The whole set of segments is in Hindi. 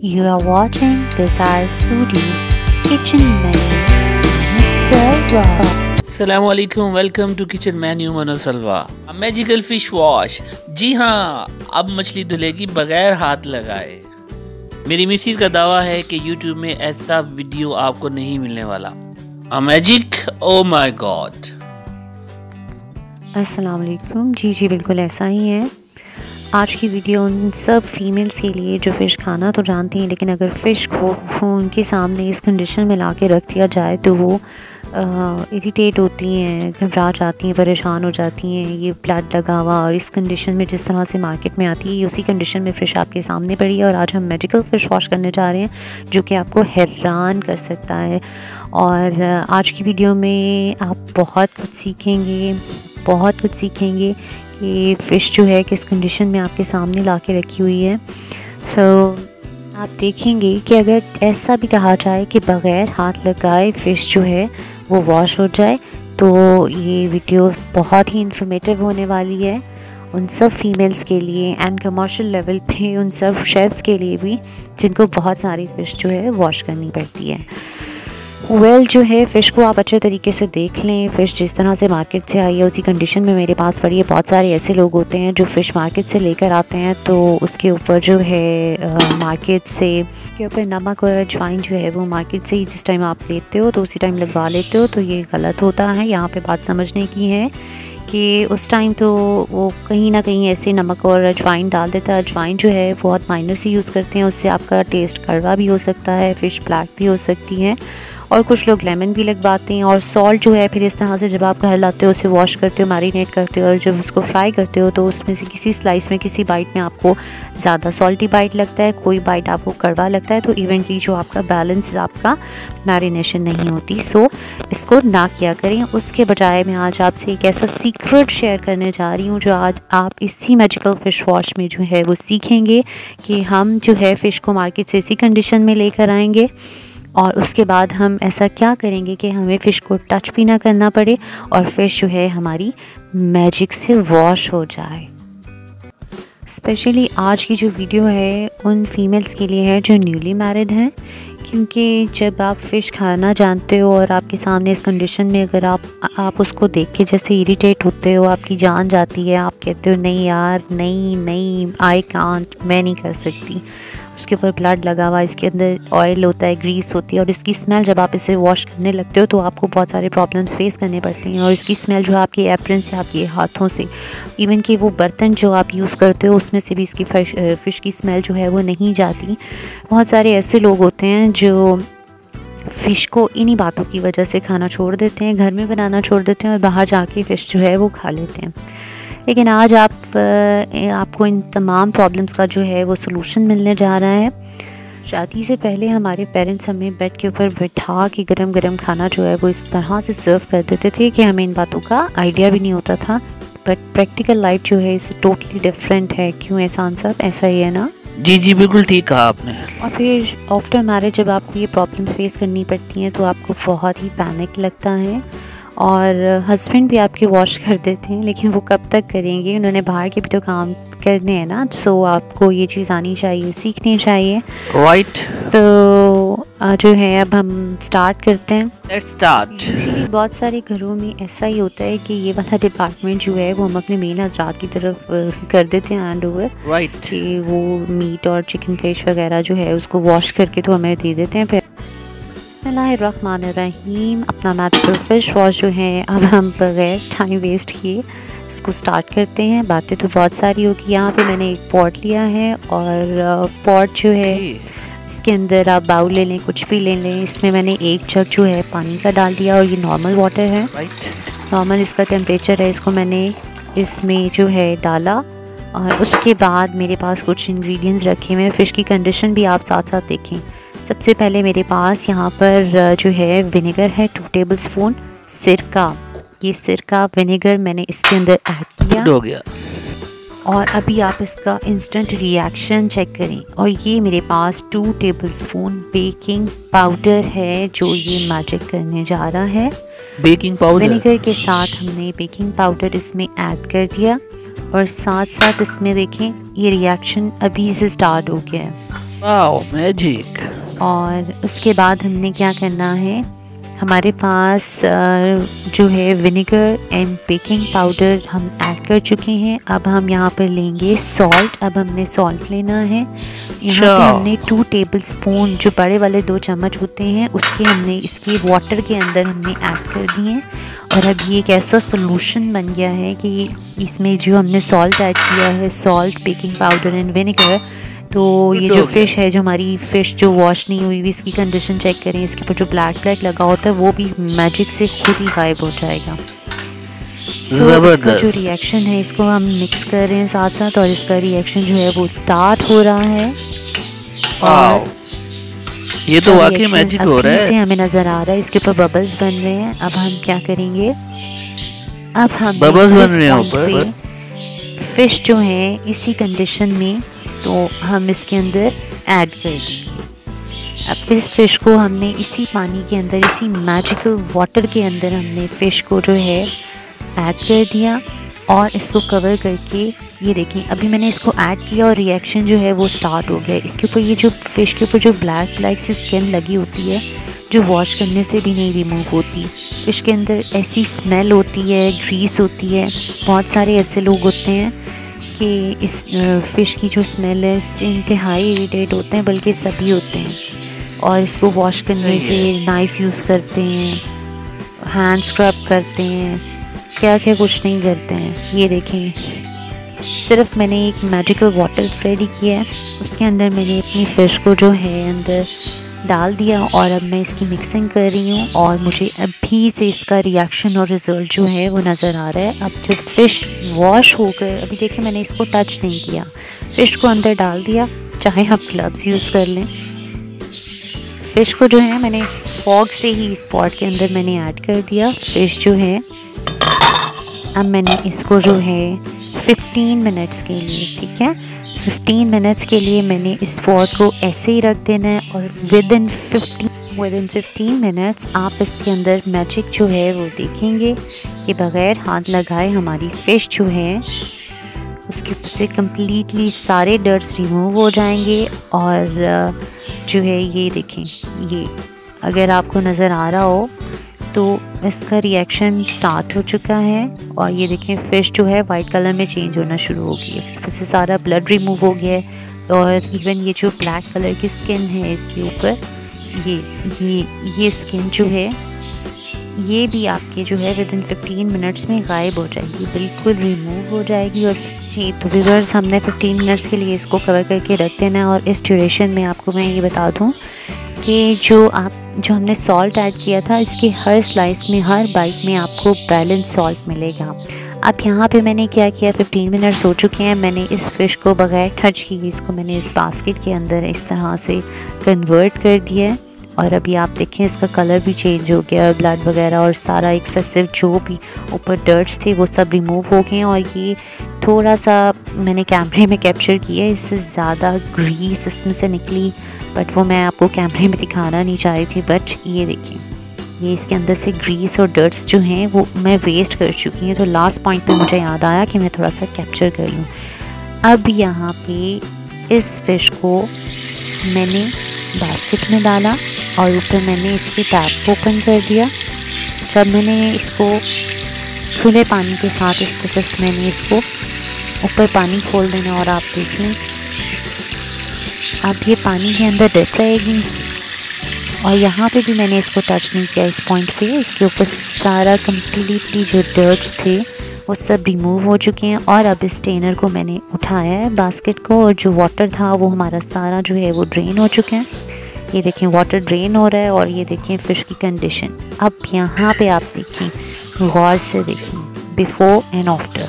You are watching Desire Foodies Kitchen Menu Salwa. अस्सलामुअलैकुम, वेलकम टू किचन मेन्यू मनो सलवा। Magical fish wash. जी हाँ, अब मछली धुलेगी बगैर हाथ लगाए। मेरी मिसेज का दावा है कि YouTube में ऐसा वीडियो आपको नहीं मिलने वाला। Magic, oh my God. अस्सलाम वालेकुम। जी बिल्कुल ऐसा ही है। आज की वीडियो उन सब फीमेल्स के लिए जो फ़िश खाना तो जानती हैं, लेकिन अगर फ़िश को उनके सामने इस कंडीशन में ला के रख दिया जाए तो वो इरिटेट होती हैं, घबरा जाती हैं, परेशान हो जाती हैं। ये ब्लड लगा हुआ और इस कंडीशन में जिस तरह से मार्केट में आती है, उसी कंडीशन में फ़िश आपके सामने पड़ी है। और आज हम मैजिकल फ़िश वॉश करने जा रहे हैं जो कि आपको हैरान कर सकता है। और आज की वीडियो में आप बहुत कुछ सीखेंगे कि फ़िश जो है किस कंडीशन में आपके सामने ला के रखी हुई है। आप देखेंगे कि अगर ऐसा भी कहा जाए कि बग़ैर हाथ लगाए फ़िश जो है वो वॉश हो जाए, तो ये वीडियो बहुत ही इंफॉर्मेटिव होने वाली है उन सब फीमेल्स के लिए एंड कमर्शियल लेवल पे उन सब शेफ़्स के लिए भी जिनको बहुत सारी फ़िश जो है वॉश करनी पड़ती है। जो है फ़िश को आप अच्छे तरीके से देख लें। फ़िश जिस तरह से मार्केट से आई है उसी कंडीशन में मेरे पास पड़ी है। बहुत सारे ऐसे लोग होते हैं जो फ़िश मार्केट से लेकर आते हैं तो उसके ऊपर जो है मार्केट से के ऊपर नमक और अजवाइन जो है वो मार्केट से ही जिस टाइम आप लेते हो तो उसी टाइम लगवा लेते हो, तो ये गलत होता है। यहाँ पे बात समझने की है कि उस टाइम तो वो कहीं ना कहीं ऐसे नमक और अजवाइन डाल देता है। अजवाइन जो है बहुत माइनर से यूज़ करते हैं, उससे आपका टेस्ट कड़वा भी हो सकता है, फ़िश ब्लैक भी हो सकती है और कुछ लोग लेमन भी लगवाते हैं। और सॉल्ट जो है फिर इस तरह से जब आप घर लाते हो, उसे वॉश करते हो, मैरिनेट करते हो और जब उसको फ्राई करते हो तो उसमें से किसी स्लाइस में किसी बाइट में आपको ज़्यादा सॉल्टी बाइट लगता है, कोई बाइट आपको कड़वा लगता है, तो इवेंटली जो आपका बैलेंस आपका मैरिनेशन नहीं होती। सो इसको ना किया करें। उसके बजाय मैं आज आपसे एक ऐसा सीक्रेट शेयर करने जा रही हूँ जो आज आप इसी मैजिकल फ़िश वॉश में जो है वो सीखेंगे कि हम जो है फ़िश को मार्केट से इसी कंडीशन में लेकर आएंगे और उसके बाद हम ऐसा क्या करेंगे कि हमें फ़िश को टच भी ना करना पड़े और फ़िश जो है हमारी मैजिक से वॉश हो जाए। स्पेशली आज की जो वीडियो है उन फीमेल्स के लिए है जो न्यूली मैरिड हैं, क्योंकि जब आप फ़िश खाना जानते हो और आपके सामने इस कंडीशन में अगर आप उसको देख के जैसे इरिटेट होते हो, आपकी जान जाती है, आप कहते हो नहीं यार, नहीं आई कांट, मैं नहीं कर सकती। उसके ऊपर ब्लड लगा हुआ, इसके अंदर ऑयल होता है, ग्रीस होती है और इसकी स्मेल जब आप इसे वॉश करने लगते हो तो आपको बहुत सारे प्रॉब्लम्स फेस करने पड़ते हैं। और इसकी स्मेल जो है आपके एप्रन से, आपके हाथों से, इवन कि वो बर्तन जो आप यूज़ करते हो उसमें से भी इसकी फ़िश की स्मेल जो है वो नहीं जाती। बहुत सारे ऐसे लोग होते हैं जो फ़िश को इन्हीं बातों की वजह से खाना छोड़ देते हैं, घर में बनाना छोड़ देते हैं और बाहर जाके फ़िश जो है वो खा लेते हैं। लेकिन आज आपको इन तमाम प्रॉब्लम्स का जो है वो सलूशन मिलने जा रहा है। शादी से पहले हमारे पेरेंट्स हमें बेड के ऊपर बिठा के गरम खाना जो है वो इस तरह से सर्व कर देते थे कि हमें इन बातों का आइडिया भी नहीं होता था। बट प्रैक्टिकल लाइफ जो है इससे टोटली डिफरेंट है। क्यों एहसान साहब, ऐसा ही है ना? जी बिल्कुल ठीक कहा आपने। और फिर आफ्टर मैरिज जब आपको ये प्रॉब्लम्स फेस करनी पड़ती हैं तो आपको बहुत ही पैनिक लगता है और हस्बैंड भी आपके वॉश कर देते हैं, लेकिन वो कब तक करेंगे, उन्होंने बाहर के भी तो काम करने हैं ना। सो आपको ये चीज़ आनी चाहिए, सीखनी चाहिए, राइट। तो जो है अब हम स्टार्ट करते हैं। Let's start. बहुत सारे घरों में ऐसा ही होता है कि ये वाला डिपार्टमेंट जो है वो हम अपने मेल हज़रात की तरफ कर देते हैं हैंड ओवर, राइट। कि वो मीट और चिकन फिश वगैरह जो है उसको वॉश करके तो हमें दे देते हैं। फिर बिस्मिल्लाहिर्रहमानिर्रहीम, अपना मैजिकल फ़िश वॉश जो है अब हम बगैर टाइम वेस्ट किए इसको स्टार्ट करते हैं। बातें तो बहुत सारी होगी। यहाँ पे मैंने एक पॉट लिया है और पॉट जो है इसके अंदर आप बाउल ले लें, कुछ भी ले लें। इसमें मैंने एक जग जो है पानी का डाल दिया और ये नॉर्मल वाटर है, नॉर्मल इसका टेम्परेचर है। इसको मैंने इसमें जो है डाला और उसके बाद मेरे पास कुछ इंग्रेडिएंट्स रखे हुए हैं। फ़िश की कंडीशन भी आप साथ साथ देखें। सबसे पहले मेरे पास यहाँ पर जो है विनेगर है 2 टेबलस्पून, सिरका, ये सिरका विनेगर मैंने इसके अंदर ऐड किया हो गया। और अभी आप इसका इंस्टेंट रिएक्शन चेक करें। और ये मेरे पास 2 टेबलस्पून बेकिंग पाउडर है जो ये मैजिक करने जा रहा है। बेकिंग पाउडर विनेगर के साथ हमने बेकिंग पाउडर इसमें ऐड कर दिया और साथ साथ इसमें देखें ये रिएक्शन अभी से स्टार्ट हो गया है। Wow magic. और उसके बाद हमने क्या करना है, हमारे पास जो है विनेगर एंड बेकिंग पाउडर हम ऐड कर चुके हैं। अब हम यहाँ पर लेंगे सॉल्ट। अब हमने सॉल्ट लेना है। यहाँ पे हमने 2 टेबलस्पून जो बड़े वाले 2 चम्मच होते हैं उसके हमने इसके वाटर के अंदर हमने ऐड कर दिए। और अब ये एक ऐसा सोल्यूशन बन गया है कि इसमें जो हमने सॉल्ट ऐड किया है, salt, baking powder and vinegar, तो ये जो फ़िश है, जो हमारी फ़िश जो वॉश नहीं हुई हुई, इसकी कंडीशन चेक करें। इसके ऊपर जो ब्लैक लगा होता है वो भी मैजिक से खुद ही गायब हो जाएगा। इसका जो रिएक्शन है इसको हम मिक्स कर रहे हैं साथ साथ, और इसका रिएक्शन जो है वो स्टार्ट हो रहा है। और ये तो वाकई मैजिक हो रहा है। से हमें नज़र आ रहा है, इसके ऊपर बबल्स बन रहे हैं। अब हम क्या करेंगे, अब हम बबल्स बन रहे हैं ऊपर, फ़िश जो है इसी कंडीशन में तो हम इसके अंदर ऐड कर देंगे। अब इस फ़िश को हमने इसी पानी के अंदर, इसी मैजिकल वाटर के अंदर हमने फ़िश को जो है ऐड कर दिया और इसको कवर करके, ये देखें अभी मैंने इसको ऐड किया और रिएक्शन जो है वो स्टार्ट हो गया। इसके ऊपर ये जो फ़िश के ऊपर जो ब्लैक सी स्किन लगी होती है जो वॉश करने से भी नहीं रिमूव होती, फ़िश के अंदर ऐसी स्मेल होती है, ग्रीस होती है। बहुत सारे ऐसे लोग होते हैं कि इस फ़िश की जो स्मेल है इससे इंतहाई इरिटेट होते हैं, बल्कि सभी होते हैं, और इसको वॉश करने से नाइफ़ यूज़ करते हैं, हैंड स्क्रब करते हैं, क्या क्या कुछ नहीं करते हैं। ये देखें, सिर्फ मैंने एक मैजिकल वाटर रेडी किया है, उसके अंदर मैंने अपनी फ़िश को जो है अंदर डाल दिया और अब मैं इसकी मिक्सिंग कर रही हूँ और मुझे अभी से इसका रिएक्शन और रिज़ल्ट जो है वो नज़र आ रहा है। अब जब फ़िश वॉश होकर, अभी देखिए मैंने इसको टच नहीं किया, फ़िश को अंदर डाल दिया, चाहे आप ग्लव्स यूज़ कर लें। फ़िश को जो है मैंने फॉग से ही इस पॉट के अंदर मैंने ऐड कर दिया। फ़िश जो है अब मैंने इसको जो है 15 मिनट्स के लिए, ठीक है, 15 मिनट्स के लिए मैंने इस पॉट को ऐसे ही रख देना है और विद इन 15 मिनट्स आप इसके अंदर मैजिक जो है वो देखेंगे कि बग़ैर हाथ लगाए हमारी फ़िश जो है उसके ऊपर से कम्प्लीटली सारे डर्ट्स रिमूव हो जाएंगे। और जो है ये देखें, ये अगर आपको नज़र आ रहा हो तो इसका रिएक्शन स्टार्ट हो चुका है। और ये देखें फ़िश जो है वाइट कलर में चेंज होना शुरू हो गई है, इसके ऊपर से सारा ब्लड रिमूव हो गया है। और इवन ये जो ब्लैक कलर की स्किन है इसके ऊपर, ये स्किन जो है ये भी आपके जो है विद इन 15 मिनट्स में गायब हो जाएगी, बिल्कुल रिमूव हो जाएगी। और जी तो व्यूअर्स, हमने 15 मिनट्स के लिए इसको कवर करके रख देना है। और इस ड्यूरेशन में आपको मैं ये बता दूँ कि जो हमने सॉल्ट ऐड किया था, इसके हर स्लाइस में, हर बाइट में आपको बैलेंस सॉल्ट मिलेगा। अब यहाँ पे मैंने क्या किया, 15 मिनट्स हो चुके हैं, मैंने इस फ़िश को बगैर टच किए इसको मैंने इस बास्केट के अंदर इस तरह से कन्वर्ट कर दिया है। और अभी आप देखें इसका कलर भी चेंज हो गया, ब्लड वगैरह और सारा एक्सेसिव जो भी ऊपर डर्ट्स थे वो सब रिमूव हो गए हैं। और ये थोड़ा सा मैंने कैमरे में कैप्चर किया, इससे ज़्यादा ग्रीस इसमें से निकली, बट वो मैं आपको कैमरे में दिखाना नहीं चाह रही थी। बट ये देखें, ये इसके अंदर से ग्रीस और डर्ट्स जो हैं वो मैं वेस्ट कर चुकी हूँ। तो लास्ट पॉइंट पे मुझे याद आया कि मैं थोड़ा सा कैप्चर कर लूँ। अब यहाँ पे इस फ़िश को मैंने बास्केट में डाला और ऊपर मैंने इसकी टैप को ओपन कर दिया। जब मैंने इसको खुले पानी के साथ इसको जस्ट मैंने इसको ऊपर पानी खोल देना और आप देख लें अब ये पानी के अंदर डिप रहेगी। और यहाँ पे भी मैंने इसको टच नहीं किया, इस पॉइंट पे इसके ऊपर सारा कम्प्लीटली जो डर्ट्स थे वो सब रिमूव हो चुके हैं। और अब इस स्टेनर को मैंने उठाया है बास्केट को, और जो वाटर था वो हमारा सारा जो है वो ड्रेन हो चुका है। ये देखें वाटर ड्रेन हो रहा है और ये देखें फ़िश की कंडीशन। अब यहाँ पे आप देखें, गौर से देखें बिफ़ोर एंड आफ्टर।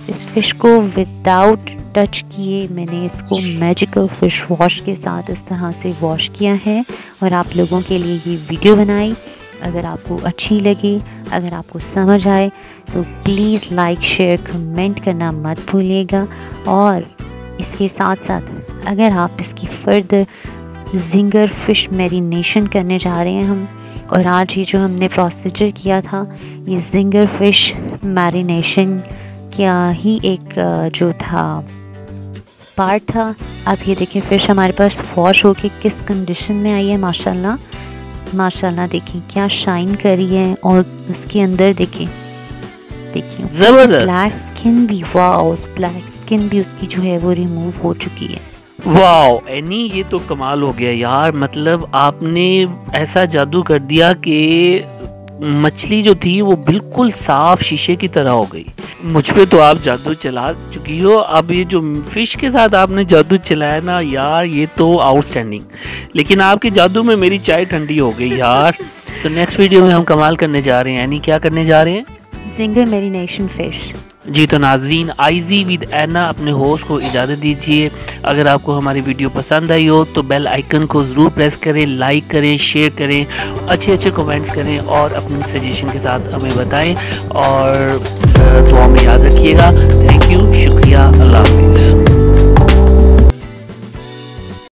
इस फ़िश को विदाउट टच किए मैंने इसको मैजिकल फ़िश वॉश के साथ इस तरह से वॉश किया है और आप लोगों के लिए ये वीडियो बनाई। अगर आपको अच्छी लगी, अगर आपको समझ आए तो प्लीज़ लाइक, शेयर, कमेंट करना मत भूलिएगा। और इसके साथ साथ अगर आप इसकी फर्दर जिंगर फ़िश मैरिनेशन करने जा रहे हैं हम, और आज ये जो हमने प्रोसीजर किया था ये जिंगर फ़िश मैरिनेशन क्या ही एक जो था पार्ट था। अब ये देखिए फ़िश हमारे पास वॉश होके किस कंडीशन में आई है। माशाल्लाह माशाल्लाह, देखिए क्या शाइन करी है और उसके अंदर देखिए जबरदस्त ब्लैक स्किन भी, वाओ, ब्लैक स्किन भी उसकी जो है वो रिमूव हो चुकी है। वाओ एनी, ये तो कमाल हो गया यार। मतलब आपने ऐसा जादू कर दिया कि मछली जो थी वो बिल्कुल साफ शीशे की तरह हो गई। मुझ पे तो आप जादू चला चुकी हो, अब ये जो फिश के साथ आपने जादू चलाया ना यार, ये तो आउटस्टैंडिंग। लेकिन आपके जादू में मेरी चाय ठंडी हो गई यार। तो नेक्स्ट वीडियो में हम कमाल करने जा रहे हैं। यानी क्या करने जा रहे हैं? Ginger marination fish. जी तो नाज़रीन, आईजी विद ऐना अपने होस्ट को इजाज़त दीजिए। अगर आपको हमारी वीडियो पसंद आई हो तो बेल आइकन को ज़रूर प्रेस करें, लाइक करें, शेयर करें, अच्छे अच्छे कमेंट्स करें और अपनी सजेशन के साथ हमें बताएं और दुआ में याद रखिएगा। थैंक यू, शुक्रिया, अल्लाह हाफिज़।